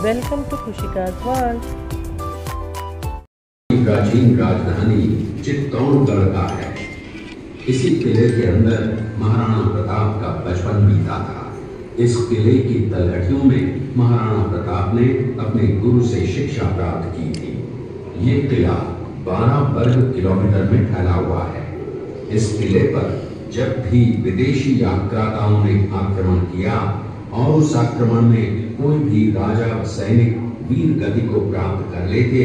Welcome to खुशिकाज world. प्राचीन राजधानी चित्तौड़गढ़ का है। इसी किले के अंदर महाराणा प्रताप का बचपन बीता था। इस किले की तलहटियों में महाराणा प्रताप ने अपने गुरु से शिक्षा प्राप्त की थी। ये किला 12 वर्ग किलोमीटर में फैला हुआ है। इस किले पर जब भी विदेशी आक्रांताओं ने आक्रमण किया और उस आक्रमण में कोई भी राजा व सैनिक वीर गति को प्राप्त कर लेते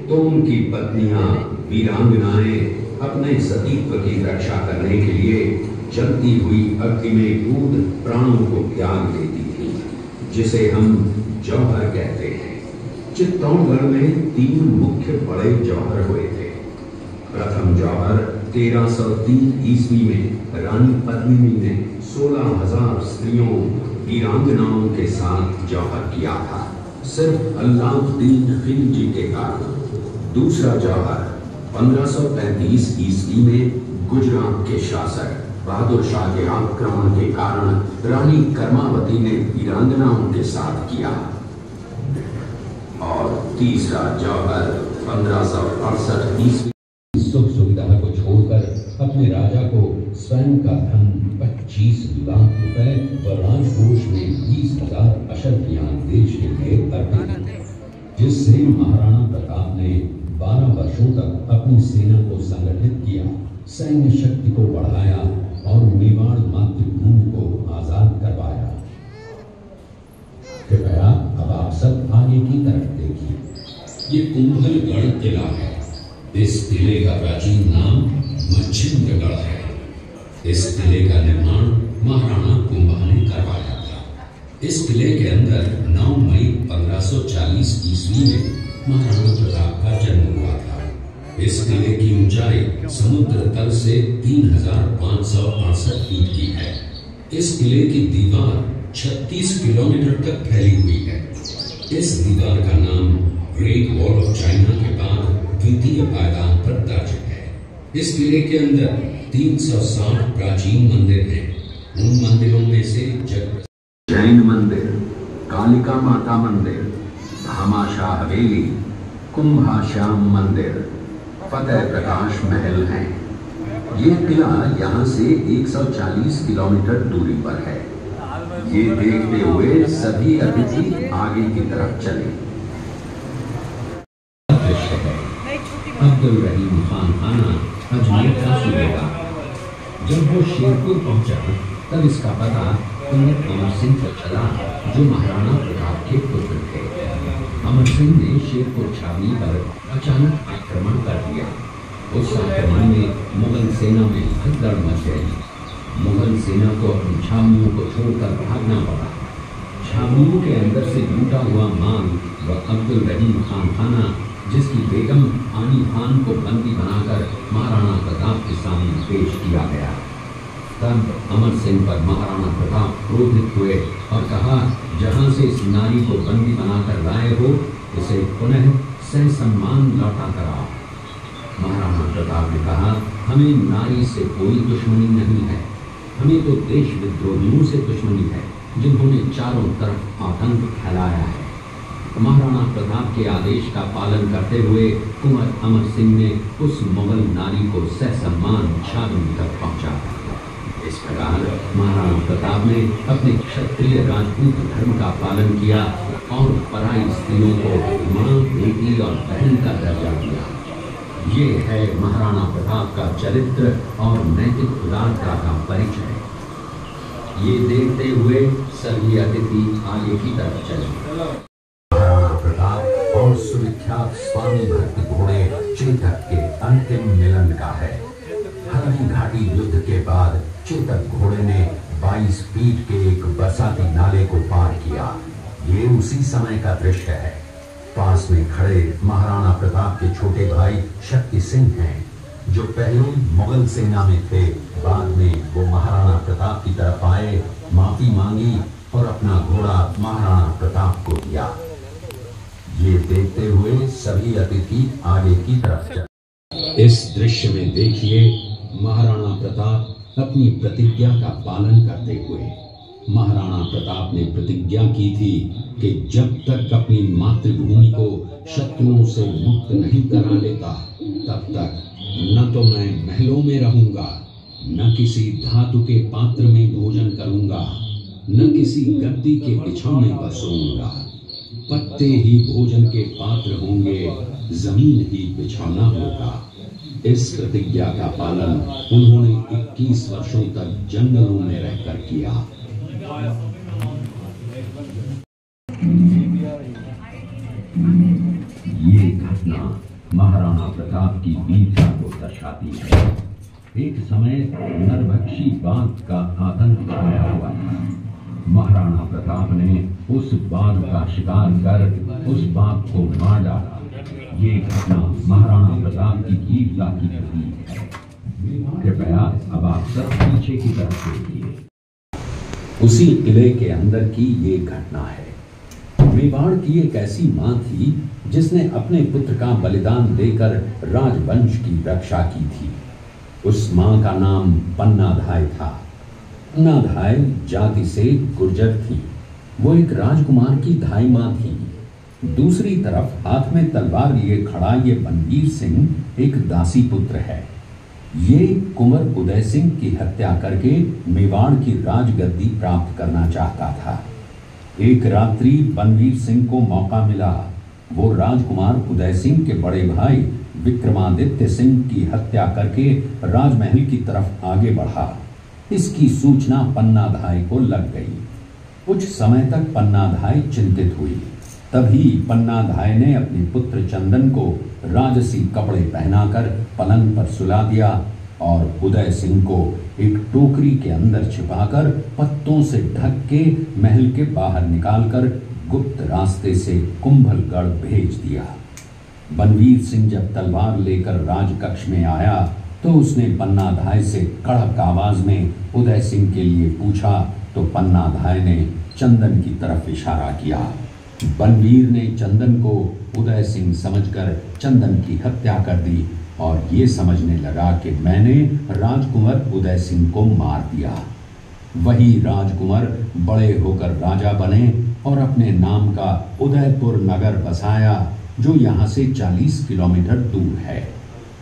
तो उनकी पत्नियां वीरांगनाएं अपने सतीत्व की रक्षा करने के लिए जलती हुई अग्नि में कूद प्राणों को त्याग देती थी, जिसे हम जौहर कहते हैं। चित्तौड़गढ़ में 3 मुख्य बड़े जौहर हुए थे। प्रथम जौहर 1303 ईस्वी में रानी पद्मिनी ने 16,000 स्त्रियों वीरांगनाओं के साथ जौहर किया था, सिर्फ अलाउद्दीन खिलजी के कारण। दूसरा जौहर 1535 ईस्वी में गुजरात के शासक बहादुर शाह के आक्रमण के कारण रानी कर्मावती ने वीरांगनाओं के साथ किया। और तीसरा जौहर 1568 ईस्वी सुख सुविधा को छोड़कर अपने राजा को स्वयं का धन 25 लाख रुपए व राजकोष में 20,000 अशर्फियां देश के लिए अर्पित, जिससे महाराणा प्रताप ने 12 वर्षों तक अपनी सेना को संगठित किया, सैन्य शक्ति को बढ़ाया और मेवाड़ मातृभूमि को आजाद करवाया। कृपया अब आप सब आगे की तरफ देखिए। ये कुंभलगढ़ किला है। इस किले का प्राचीन नाम मच्छिंद्रगढ़ है। इस किले का निर्माण महाराणा कुंभा ने करवाया था। इस किले के अंदर 9 मई 1540 ईस्वी में महाराणा प्रताप का जन्म हुआ था। इस किले की ऊंचाई समुद्र तल से 3,568 फीट की है। इस किले की दीवार 36 किलोमीटर तक फैली हुई है। इस दीवार का नाम ग्रेट वॉल ऑफ चाइना के बाद द्वितीय पायदान पर दर्ज है। इस किले के अंदर 360 प्राचीन मंदिर हैं। उन मंदिरों में से जैन मंदिर, कालिका माता मंदिर, भामाशाह हवेली, कुंभाश्याम मंदिर, फतेह प्रकाश महल हैं। ये किला यहाँ से 140 किलोमीटर दूरी पर है। ये देखते हुए सभी अतिथि आगे की तरफ चले। अब्दुल रहीम खान आना अजमेर का सूबेदार। जब वो शेरपुर पहुंचा तब इसका पता कुंवर अमर सिंह को चला, जो महाराणा प्रताप के पुत्र थे। अमर सिंह ने शेरपुर छावनी पर अचानक आक्रमण कर दिया। उस आक्रमण में मुगल सेना में भगदड़ मच गई। मुगल सेना को अपनी छावनियों को छोड़कर भागना पड़ा। छावनियों के अंदर से लूटा हुआ माल व अब्दुल रहीम खान आना, जिसकी बेगम आनी खान को बंदी बनाकर महाराणा प्रताप के सामने पेश किया गया। तब अमर सिंह पर महाराणा प्रताप क्रोधित हुए और कहा, जहां से इस नारी को बंदी बनाकर लाए हो, उसे पुनः सह सम्मान लौटा कराओ। महाराणा प्रताप ने कहा, हमें नारी से कोई दुश्मनी नहीं है, हमें तो देश विद्रोहियों से दुश्मनी है, जिन्होंने चारों तरफ आतंक फैलाया है। महाराणा प्रताप के आदेश का पालन करते हुए कुंवर अमर सिंह ने उस मुगल नारी को ससम्मान छावनी तक पहुंचा। इस प्रकार महाराणा प्रताप ने अपने क्षत्रिय राजपूत धर्म का पालन किया और पराई स्त्रियों को मां, बेटी और बहन का दर्जा दिया। ये है महाराणा प्रताप का चरित्र और नैतिक उदारता का परिचय। ये देखते हुए सभी अतिथि आगे की तरफ चले। और सुविख्यात स्वामी भक्त घोड़े चेतक के अंतिम मिलन का है। हल्दी घाटी युद्ध के बाद चेतक घोड़े ने 22 फीट के एक बरसाती नाले को पार किया। ये उसी समय का दृश्य है। पास में खड़े महाराणा प्रताप के छोटे भाई शक्ति सिंह हैं, जो पहले मुगल सेना में थे। बाद में वो महाराणा प्रताप की तरफ आए, माफी मांगी और अपना घोड़ा महाराणा प्रताप को दिया। ये देखते हुए सभी अतिथि आगे की तरफ चले। इस दृश्य में देखिए महाराणा प्रताप अपनी प्रतिज्ञा का पालन करते हुए महाराणा प्रताप ने प्रतिज्ञा की थी कि जब तक अपनी मातृभूमि को शत्रुओं से मुक्त नहीं करा लेता, तब तक न तो मैं महलों में रहूंगा, न किसी धातु के पात्र में भोजन करूंगा, न किसी गद्दी के बिछौने पर सोऊंगा। पत्ते ही भोजन के पात्र होंगे, जमीन ही बिछौना होगा। इस प्रतिज्ञा का पालन उन्होंने 21 वर्षों तक जंगलों में रहकर किया। ये घटना महाराणा प्रताप की वीरता को दर्शाती है। एक समय नरभक्षी बाघ का आतंक छाया हुआ था। महाराणा प्रताप ने उस बाघ का शिकार कर उस बाघ को मार डाला। ये घटना महाराणा प्रताप की वीरता की प्रतीक है। कृपया अब आप सब पीछे की तरफ देखिए। उसी किले के अंदर की ये घटना है। मेवाड़ की एक ऐसी मां थी जिसने अपने पुत्र का बलिदान देकर राजवंश की रक्षा की थी। उस मां का नाम पन्नाधाय था। पन्नाधाय जाति से गुर्जर थी। वो एक राजकुमार की धाई मां थी। दूसरी तरफ हाथ में तलवार लिए खड़ा ये बनवीर सिंह एक दासी पुत्र है। ये कुंवर उदय सिंह की हत्या करके मेवाड़ की राजगद्दी प्राप्त करना चाहता था। एक रात्रि बनवीर सिंह को मौका मिला। वो राजकुमार उदय सिंह के बड़े भाई विक्रमादित्य सिंह की हत्या करके राजमहल की तरफ आगे बढ़ा। इसकी सूचना पन्नाधाय को लग गई। कुछ समय तक पन्नाधाय चिंतित हुई। तभी पन्नाधाय ने अपने पुत्र चंदन को राजसी कपड़े पहनाकर पलंग पर सुला दिया और उदय सिंह को एक टोकरी के अंदर छिपाकर पत्तों से ढक के महल के बाहर निकालकर गुप्त रास्ते से कुंभलगढ़ भेज दिया। बनवीर सिंह जब तलवार लेकर राजकक्ष में आया तो उसने पन्नाधाय से कड़क आवाज में उदय सिंह के लिए पूछा तो पन्नाधाय ने चंदन की तरफ इशारा किया। बनवीर ने चंदन को उदय सिंह समझकर चंदन की हत्या कर दी और ये समझने लगा कि मैंने राजकुंवर उदय सिंह को मार दिया। वही राजकुंवर बड़े होकर राजा बने और अपने नाम का उदयपुर नगर बसाया जो यहाँ से 40 किलोमीटर दूर है।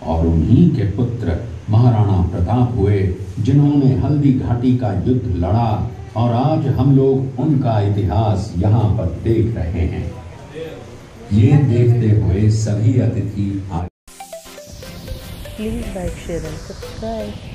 और उन्हीं के पुत्र महाराणा प्रताप हुए जिन्होंने हल्दी घाटी का युद्ध लड़ा और आज हम लोग उनका इतिहास यहाँ पर देख रहे हैं। ये देखते हुए सभी अतिथि Please like, share and subscribe.